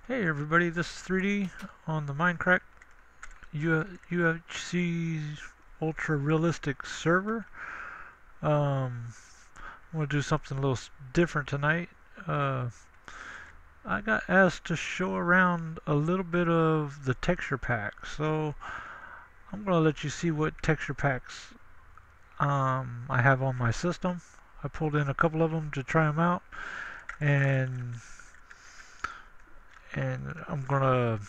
Hey everybody, this is 3D on the MineCracft UHC ultra realistic server. I'm going to do something a little different tonight. Uh, I got asked to show around a little bit of the texture packs, so I'm going to let you see what texture packs I have on my system. I pulled in a couple of them to try them out, and I'm going to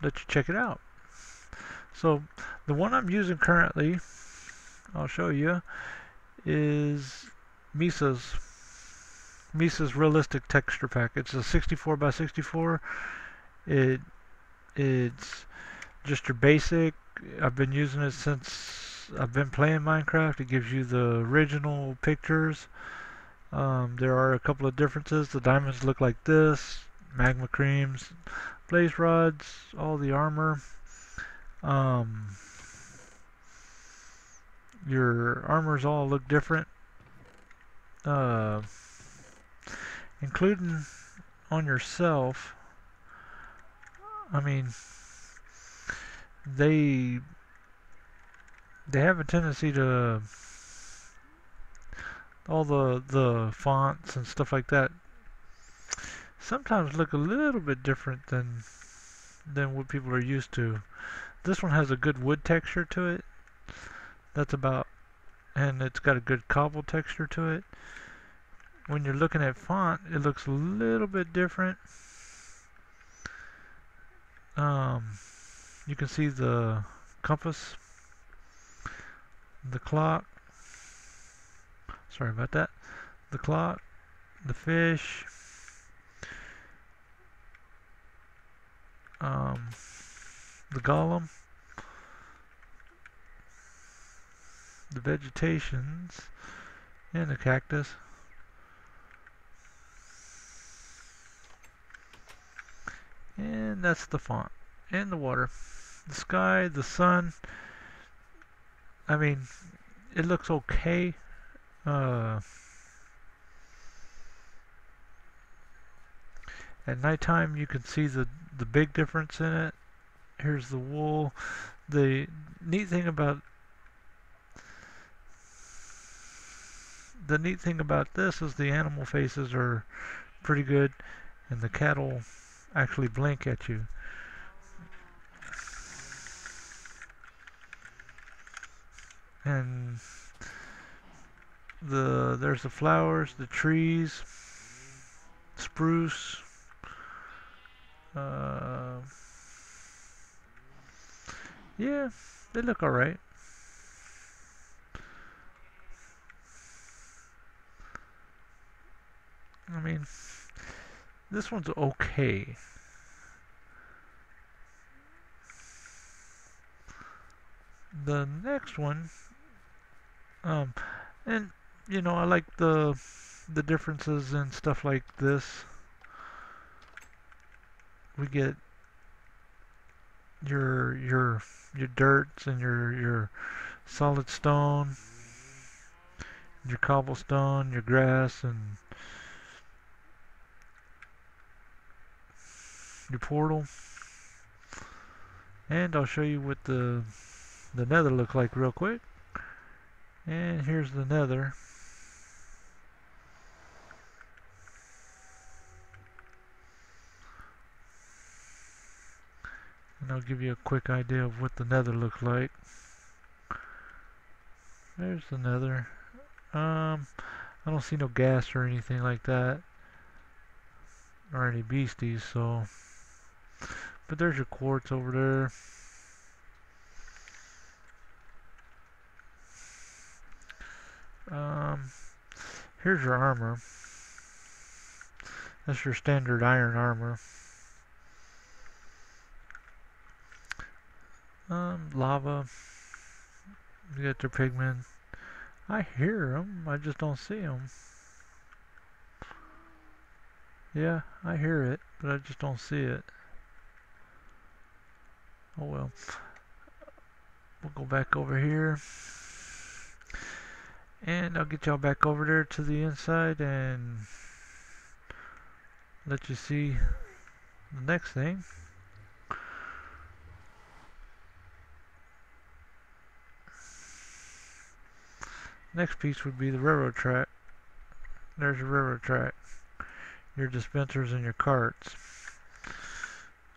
let you check it out. So the one I'm using currently, I'll show you, is Misa's realistic texture pack. It's a 64 by 64. It's just your basic. I've been using it since I've been playing Minecraft. It gives you the original pictures. There are a couple of differences. The diamonds look like this. Magma creams, blaze rods, all the armor. Your armors all look different, including on yourself. I mean, they have a tendency to all the fonts and stuff like that sometimes look a little bit different than what people are used to. This one has a good wood texture to it. That's about, and it's got a good cobble texture to it. When you're looking at font, it looks a little bit different. You can see the compass, the clock, sorry about that, the clock, the fish, the golem, the vegetations, and the cactus. And that's the font. And the water. The sky, the sun. I mean, it looks okay. At nighttime you can see the big difference in it. Here's the wool. The neat thing about this is the animal faces are pretty good, and the cattle actually blink at you. And there's the flowers, the trees, spruce. Yeah, they look alright. I mean, this one's okay. The next one, and you know, I like the differences and stuff like this. We get your dirts and your solid stone, your cobblestone, your grass, and your portal. And I'll show you what the nether look like real quick. And here's the nether. And I'll give you a quick idea of what the nether looks like. There's the nether. I don't see no gas or anything like that, or any beasties, so. But there's your quartz over there. Here's your armor. That's your standard iron armor. Lava. You got your pigmen. I hear them, I just don't see them. Yeah, I hear it, but I just don't see it. Oh well. We'll go back over here. And I'll get y'all back over there to the inside and let you see the next thing, next piece would be the railroad track. There's your railroad track, your dispensers and your carts.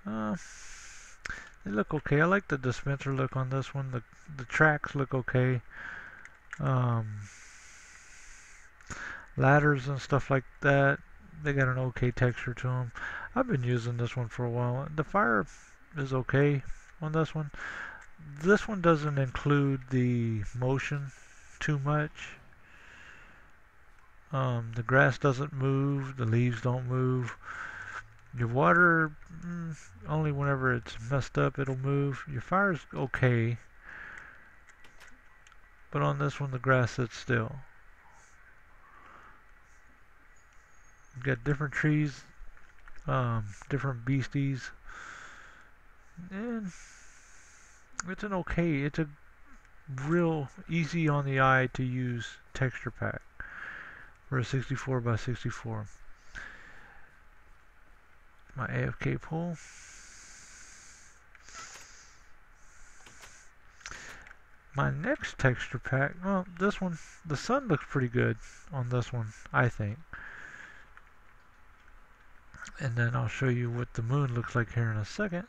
They look okay. I like the dispenser look on this one. The tracks look okay. Ladders and stuff like that, they got an okay texture to them. I've been using this one for a while. The fire is okay on this one. This one doesn't include the motion too much. The grass doesn't move, the leaves don't move. Your water, only whenever it's messed up it'll move. Your fire's okay, but on this one the grass sits still. You've got different trees, different beasties, and it's a real easy on the eye to use texture pack for a 64 by 64. My AFK pool. My next texture pack, well, this one, the sun looks pretty good on this one, I think. And then I'll show you what the moon looks like here in a second.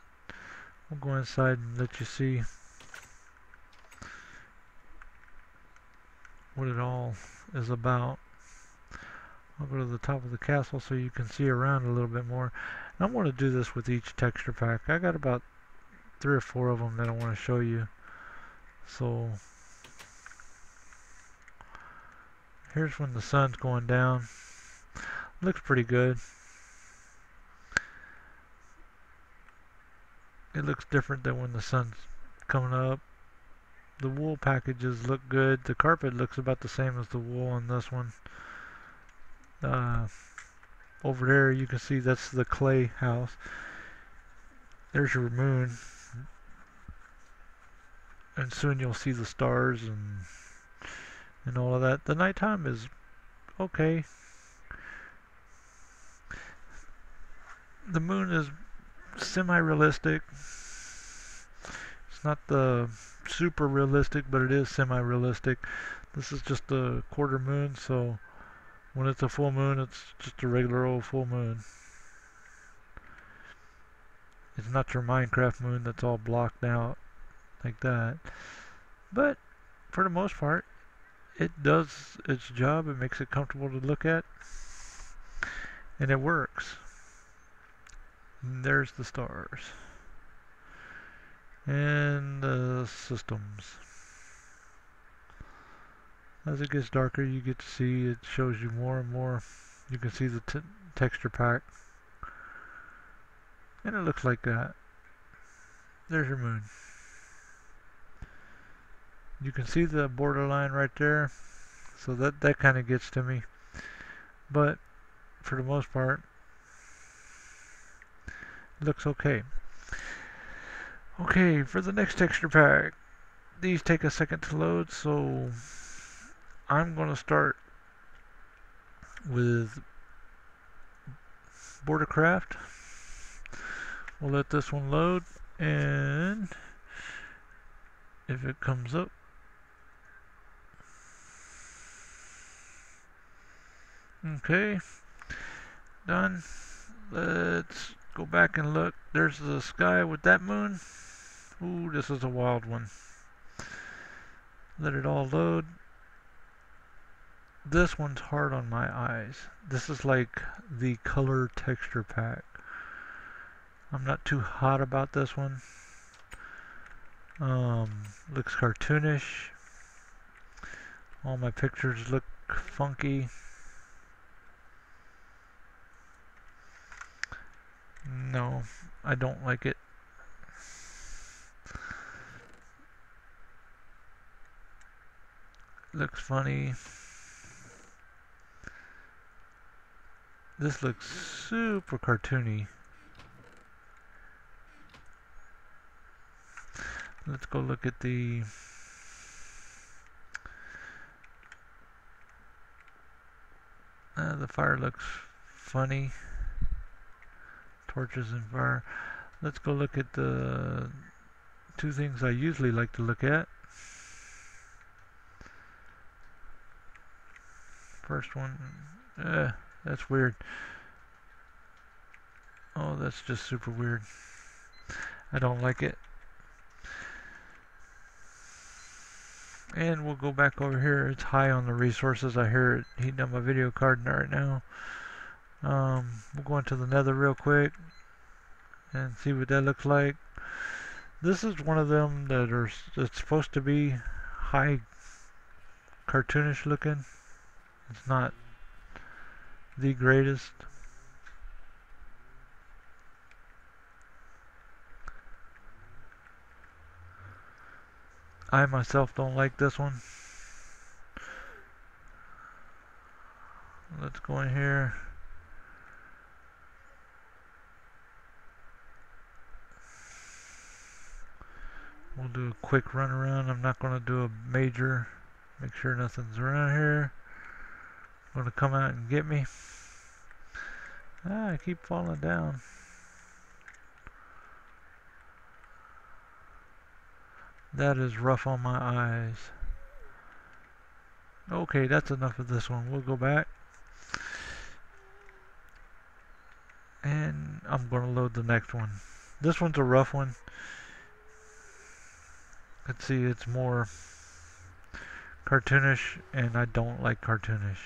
We'll go inside and let you see what it all is about. I'll go to the top of the castle so you can see around a little bit more. And I want to do this with each texture pack. I got about 3 or 4 of them that I want to show you. So here's when the sun's going down. Looks pretty good. It looks different than when the sun's coming up. The wool packages look good. The carpet looks about the same as the wool on this one. Over there you can see that's the clay house. There's your moon. And soon you'll see the stars and all of that. The nighttime is okay. The moon is semi-realistic. It's not the super realistic, but it is semi-realistic. This is just a quarter moon, so when it's a full moon, it's just a regular old full moon. It's not your MineCracft moon that's all blocked out like that. But for the most part, it does its job. It makes it comfortable to look at, and it works. And there's the stars and the systems. As it gets darker, you get to see, it shows you more and more. You can see the texture pack, and it looks like that. There's your moon. You can see the borderline right there, so that kind of gets to me. But for the most part, it looks okay. Okay, for the next texture pack, these take a second to load, so I'm going to start with Bordercarft. We'll let this one load, and if it comes up, okay, done. Let's go back and look. There's the sky with that moon. Ooh, this is a wild one. Let it all load. This one's hard on my eyes. This is like the color texture pack. I'm not too hot about this one. Looks cartoonish. All my pictures look funky. No, I don't like it. Looks funny. This looks super cartoony. Let's go look at the fire looks funny torches and fire. Let's go look at the two things I usually like to look at. First one, that's weird. Oh, that's just super weird. I don't like it. And we'll go back over here. It's high on the resources. I hear it heating up my video card right now. We'll go into the nether real quick and see what that looks like. This is one of them that's supposed to be high cartoonish looking. It's not the greatest. I myself don't like this one. Let's go in here. We'll do a quick run around. I'm not going to do a major. Make sure nothing's around here. Going to come out and get me. I keep falling down. That is rough on my eyes. Okay, that's enough of this one. We'll go back. And I'm going to load the next one. This one's a rough one. Let's see, it's more cartoonish, and I don't like cartoonish.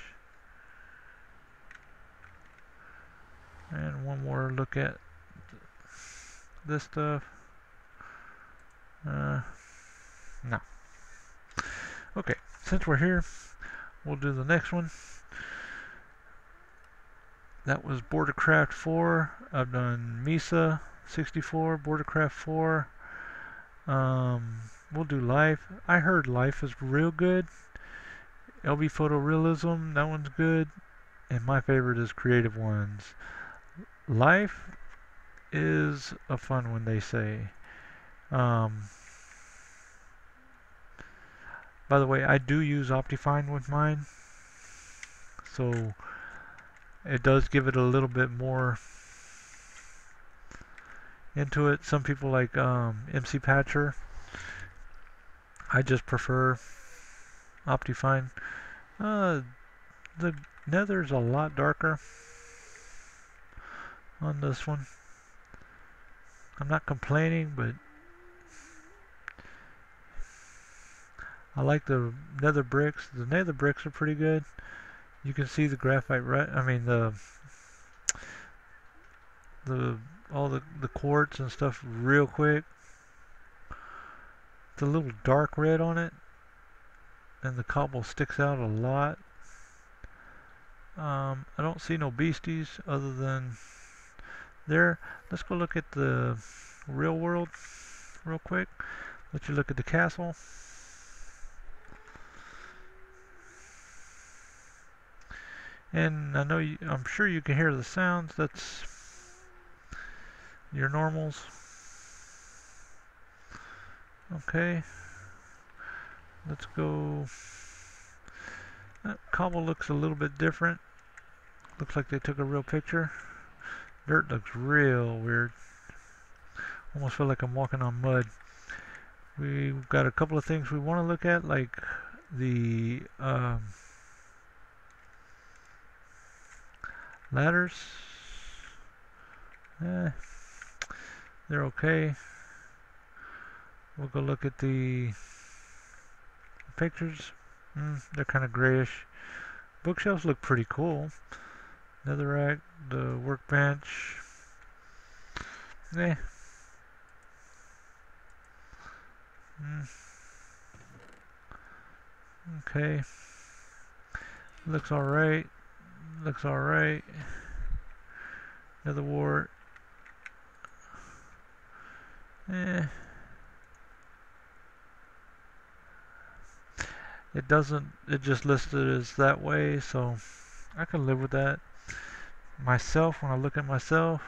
And one more look at this stuff. No. Okay, since we're here, we'll do the next one. That was Bordercarft 4. I've done Misa 64, Bordercarft 4. We'll do Life. I heard Life is real good. B Photorealism, that one's good. And my favorite is Creative Ones. Life is a fun one, they say. By the way, I do use Optifine with mine, so it does give it a little bit more into it. Some people like MC Patcher. I just prefer Optifine. The nether's a lot darker on this one. I'm not complaining, but I like the nether bricks. The nether bricks are pretty good. You can see the graphite, all the quartz and stuff real quick. It's a little dark red on it, and the cobble sticks out a lot. I don't see no beasties other than there. Let's go look at the real world real quick. Let you look at the castle. And I know I'm sure you can hear the sounds. That's your normals. Okay. Let's go. That cobble looks a little bit different. Looks like they took a real picture. Dirt looks real weird. Almost feel like I'm walking on mud. We've got a couple of things we want to look at, like the ladders. They're okay. We'll go look at the pictures. They're kind of grayish. Bookshelves look pretty cool. Netherrack, the workbench. Okay. Looks alright. Looks alright. Nether wart. It doesn't, it just listed as that way, so I can live with that. Myself, when I look at myself,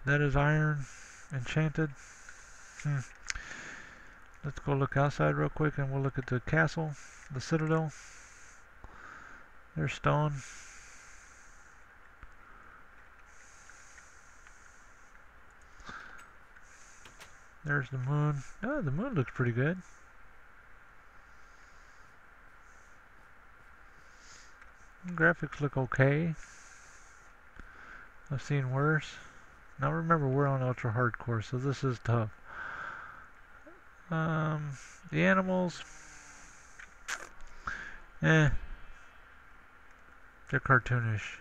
that is iron enchanted. Let's go look outside real quick and we'll look at the castle, the citadel. There's stone. There's the moon. Oh, the moon looks pretty good. Graphics look okay. I've seen worse. Now remember, we're on ultra hardcore, so this is tough. The animals, they're cartoonish.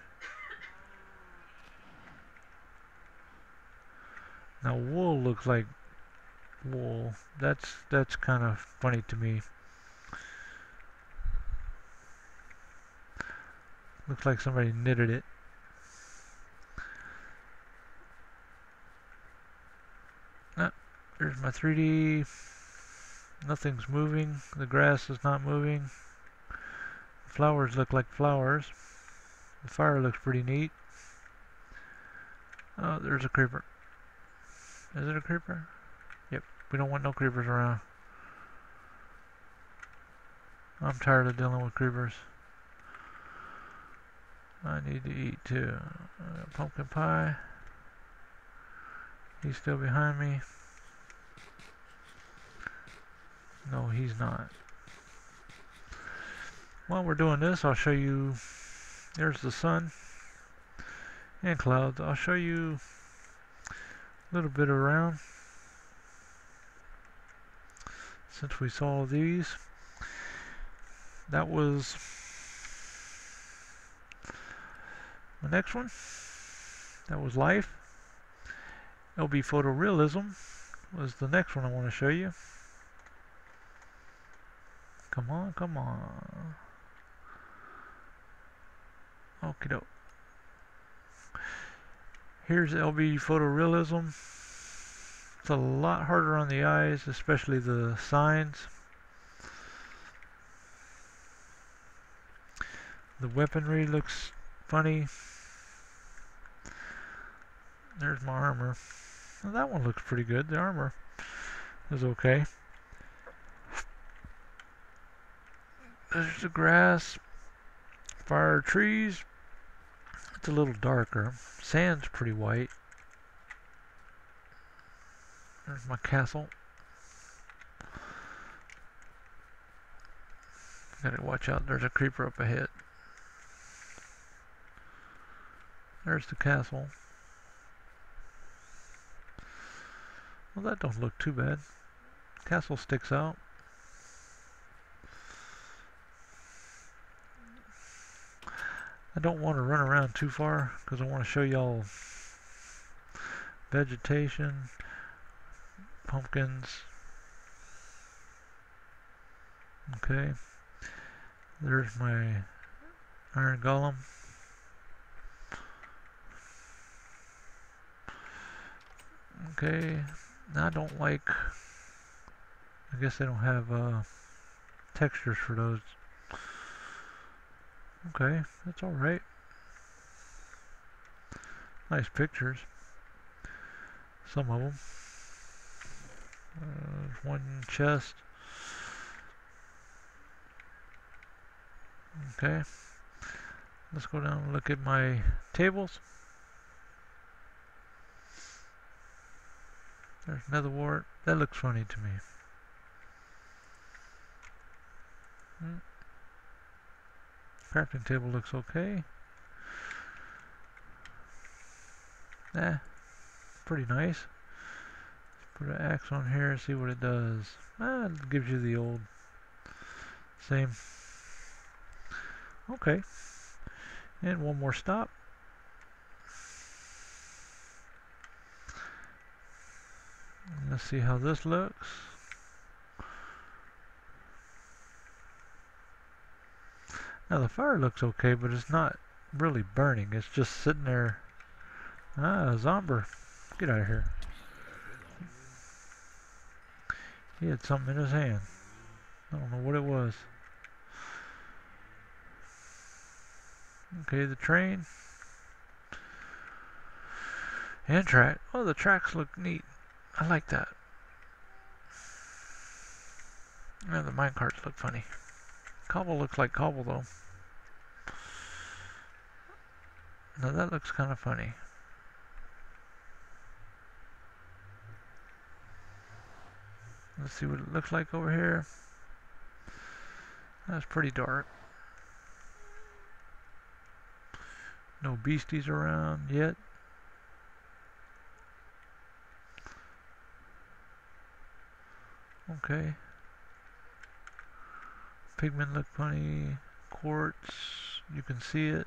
Now wool looks like wool. That's kind of funny to me. Looks like somebody knitted it. Ah, there's my 3D. Nothing's moving. The grass is not moving. The flowers look like flowers. The fire looks pretty neat. Oh, there's a creeper. Is it a creeper? Yep. We don't want no creepers around. I'm tired of dealing with creepers. I need to eat too. Pumpkin pie. He's still behind me. No, he's not. While we're doing this, I'll show you. There's the sun and clouds. I'll show you a little bit around. Since we saw these, that was the next one. That was life. B Photorealism was the next one I want to show you. Come on, come on. Okie doke. Here's B Photorealism. It's a lot harder on the eyes, especially the signs. The weaponry looks funny. There's my armor. Well, that one looks pretty good. The armor is okay. There's the grass, fire, trees. It's a little darker. Sand's pretty white. There's my castle. Gotta watch out, there's a creeper up ahead. There's the castle. Well, that don't look too bad. Castle sticks out. I don't want to run around too far because I want to show y'all vegetation, pumpkins. Okay. There's my iron golem. Okay. Now I don't like, I guess they don't have textures for those. Okay, that's alright. Nice pictures. Some of them. There's one chest. Okay. Let's go down and look at my tables. There's another wart. That looks funny to me. Crafting table looks okay. Pretty nice. Put an axe on here and see what it does. It gives you the old same. Okay. And one more stop. Let's see how this looks. Now the fire looks okay, but it's not really burning. It's just sitting there. A zombie. Get out of here. He had something in his hand. I don't know what it was. Okay, the train. And track. Oh, the tracks look neat. I like that. And the minecarts look funny. Cobble looks like cobble though. Now that looks kind of funny. Let's see what it looks like over here. That's pretty dark. No beasties around yet. Okay. Pigment look funny. Quartz, you can see it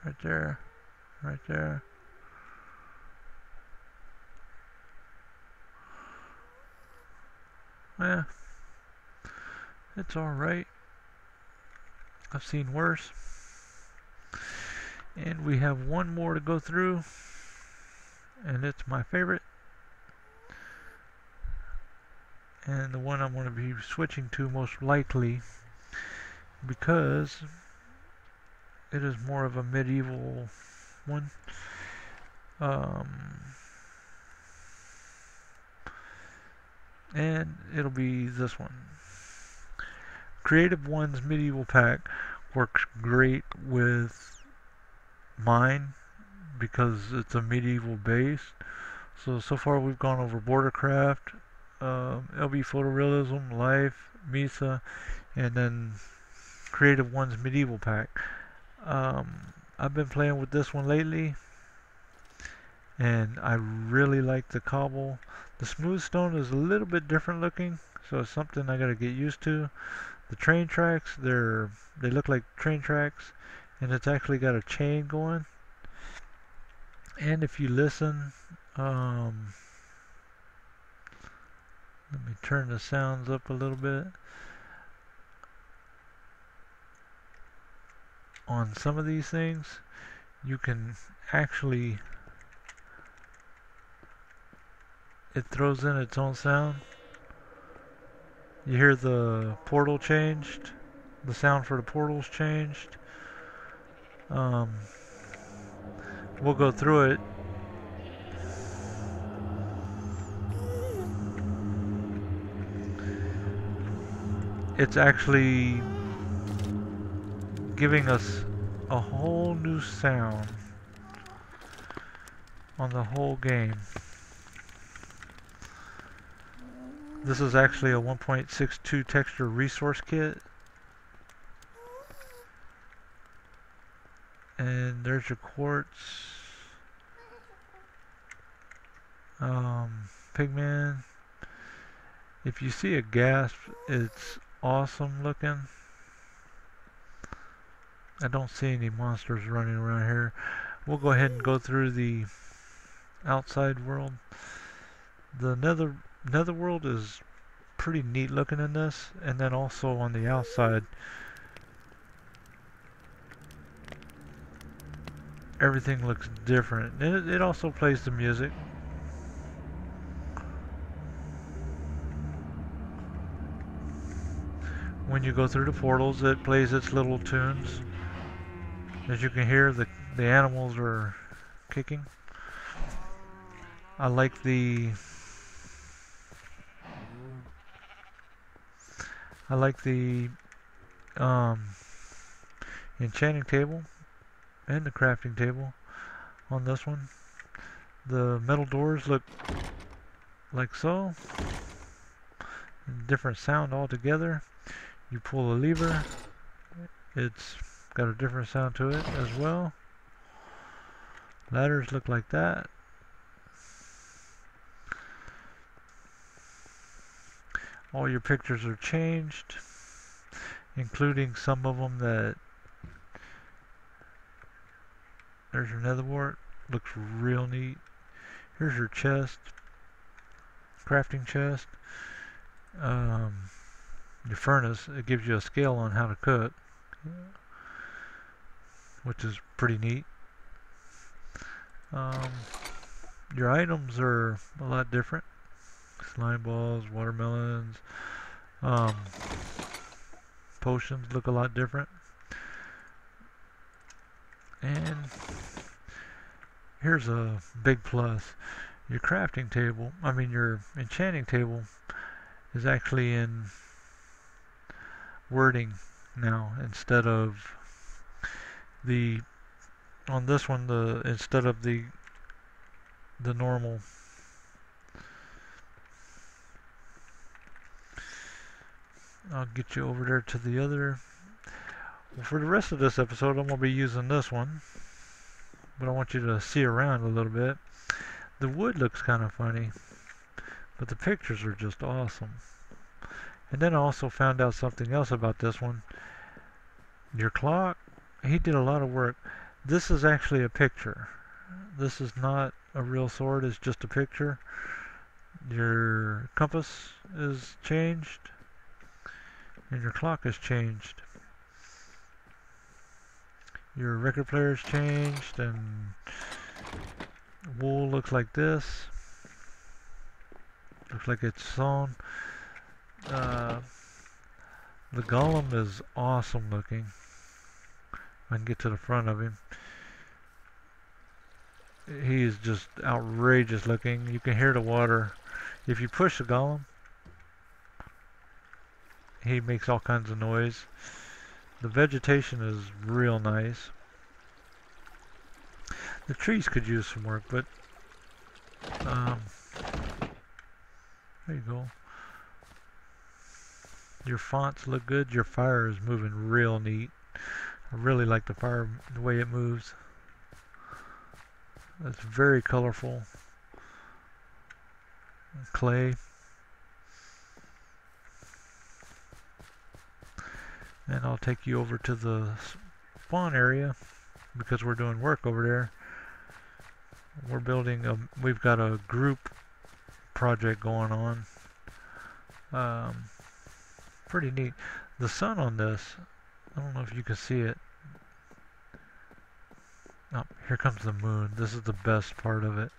right there, right there. Yeah, it's alright. I've seen worse. And we have one more to go through, and it's my favorite. And the one I'm going to be switching to most likely, because it is more of a medieval one. And it'll be this one. Creative One's medieval pack works great with mine because it's a medieval base. So far we've gone over Bordercarft, B Photorealism, Life, Misa, and then Creative One's medieval pack. I've been playing with this one lately, and I really like the cobble. The smooth stone is a little bit different looking, so it's something I gotta get used to. The train tracks, they look like train tracks, and it's actually got a chain going. And if you listen, let me turn the sounds up a little bit. On some of these things, you can actually, it throws in its own sound. You hear the portal changed, the sound for the portal's changed. We'll go through it. It's actually giving us a whole new sound on the whole game. This is actually a 1.62 texture resource kit. And there's your quartz. Pigman. If you see a gasp, it's awesome looking. I don't see any monsters running around here. We'll go ahead and go through the outside world. The nether world is pretty neat looking in this, and then also on the outside, everything looks different. And it also plays the music. When you go through the portals, it plays its little tunes. As you can hear, the animals are kicking. I like the enchanting table and the crafting table on this one. The metal doors look like so. Different sound altogether. You pull a lever, it's got a different sound to it as well. Ladders look like that. All your pictures are changed, including some of them that, there's your nether wart, looks real neat. Here's your chest, crafting chest. Your furnace, it gives you a scale on how to cook, which is pretty neat. Your items are a lot different. Slime balls, watermelons, potions look a lot different. And here's a big plus. Your crafting table, your enchanting table is actually in wording now instead of the on this one, instead of the normal. I'll get you over there to the other. For the rest of this episode, I'm going to be using this one, but I want you to see around a little bit. The wood looks kind of funny, but the pictures are just awesome. And then I also found out something else about this one. Your clock, he did a lot of work. This is actually a picture. This is not a real sword, it's just a picture. Your compass is changed, and your clock is changed. Your record player is changed, and wool looks like this. Looks like it's sewn. The golem is awesome looking. I can get to the front of him. He is just outrageous looking. You can hear the water. If you push the golem, he makes all kinds of noise. The vegetation is real nice. The trees could use some work, but there you go. Your fonts look good. Your fire is moving real neat. I really like the fire, the way it moves. It's very colorful. Clay. And I'll take you over to the spawn area because we're doing work over there. We're building we've got a group project going on. Pretty neat. The sun on this, I don't know if you can see it. Oh, here comes the moon. This is the best part of it.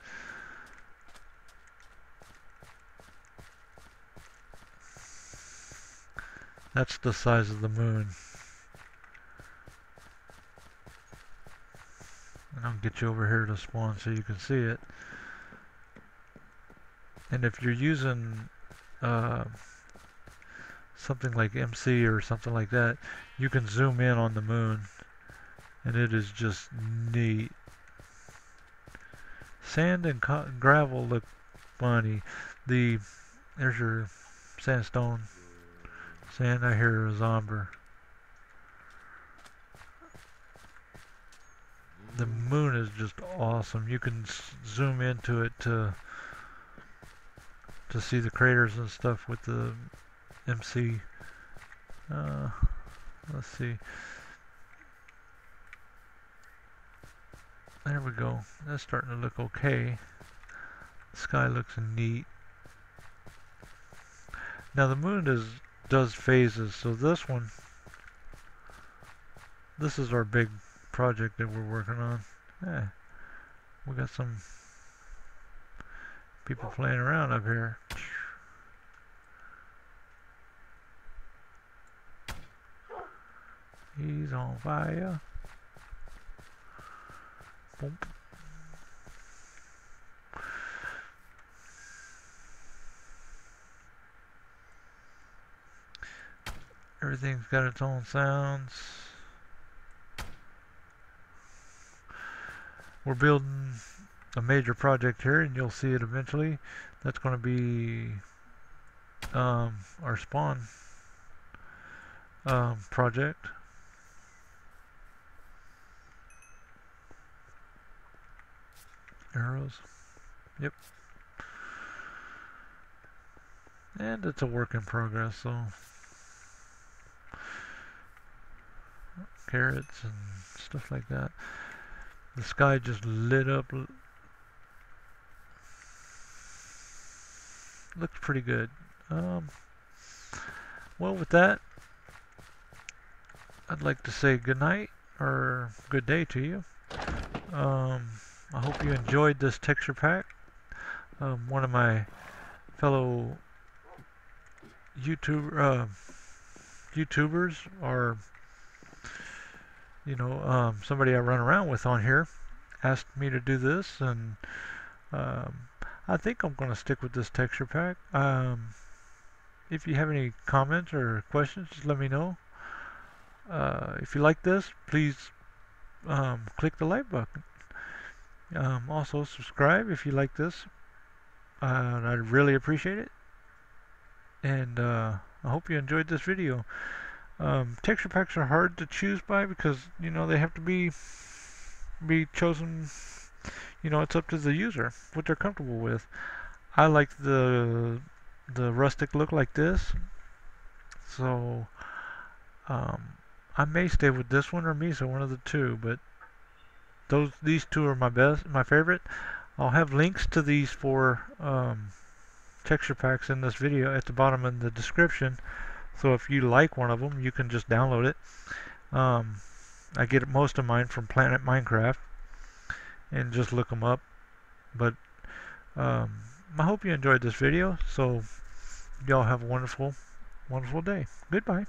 That's the size of the moon. And I'll get you over here to spawn so you can see it. And if you're using something like MC or something like that, you can zoom in on the moon, and it is just neat. Sand and gravel look funny. There's your sandstone. Sand, I hear a zombie. The moon is just awesome. You can zoom into it to see the craters and stuff with the MC. Let's see. There we go. That's starting to look okay. The sky looks neat. Now the moon does phases, so this is our big project that we're working on. Yeah, we got some people playing around up here. He's on fire. Boom. Everything's got its own sounds. We're building a major project here, and you'll see it eventually. That's going to be our spawn project. Arrows. Yep. And it's a work in progress, so carrots and stuff like that. The sky just lit up. Looks pretty good. Well, with that, I'd like to say good night or good day to you. I hope you enjoyed this texture pack. One of my fellow YouTubers, or somebody I run around with on here, asked me to do this, and I think I'm going to stick with this texture pack. If you have any comments or questions, just let me know. If you like this, please click the like button. Also subscribe if you like this. I'd really appreciate it. And I hope you enjoyed this video. Texture packs are hard to choose by because they have to be chosen. It's up to the user what they're comfortable with. I like the rustic look like this, so I may stay with this one or Misa, one of the two. But these two are my favorite. I'll have links to these four texture packs in this video at the bottom in the description. So if you like one of them, you can just download it. I get most of mine from Planet MineCrafft, and just look them up. But I hope you enjoyed this video. So y'all have a wonderful day. Goodbye.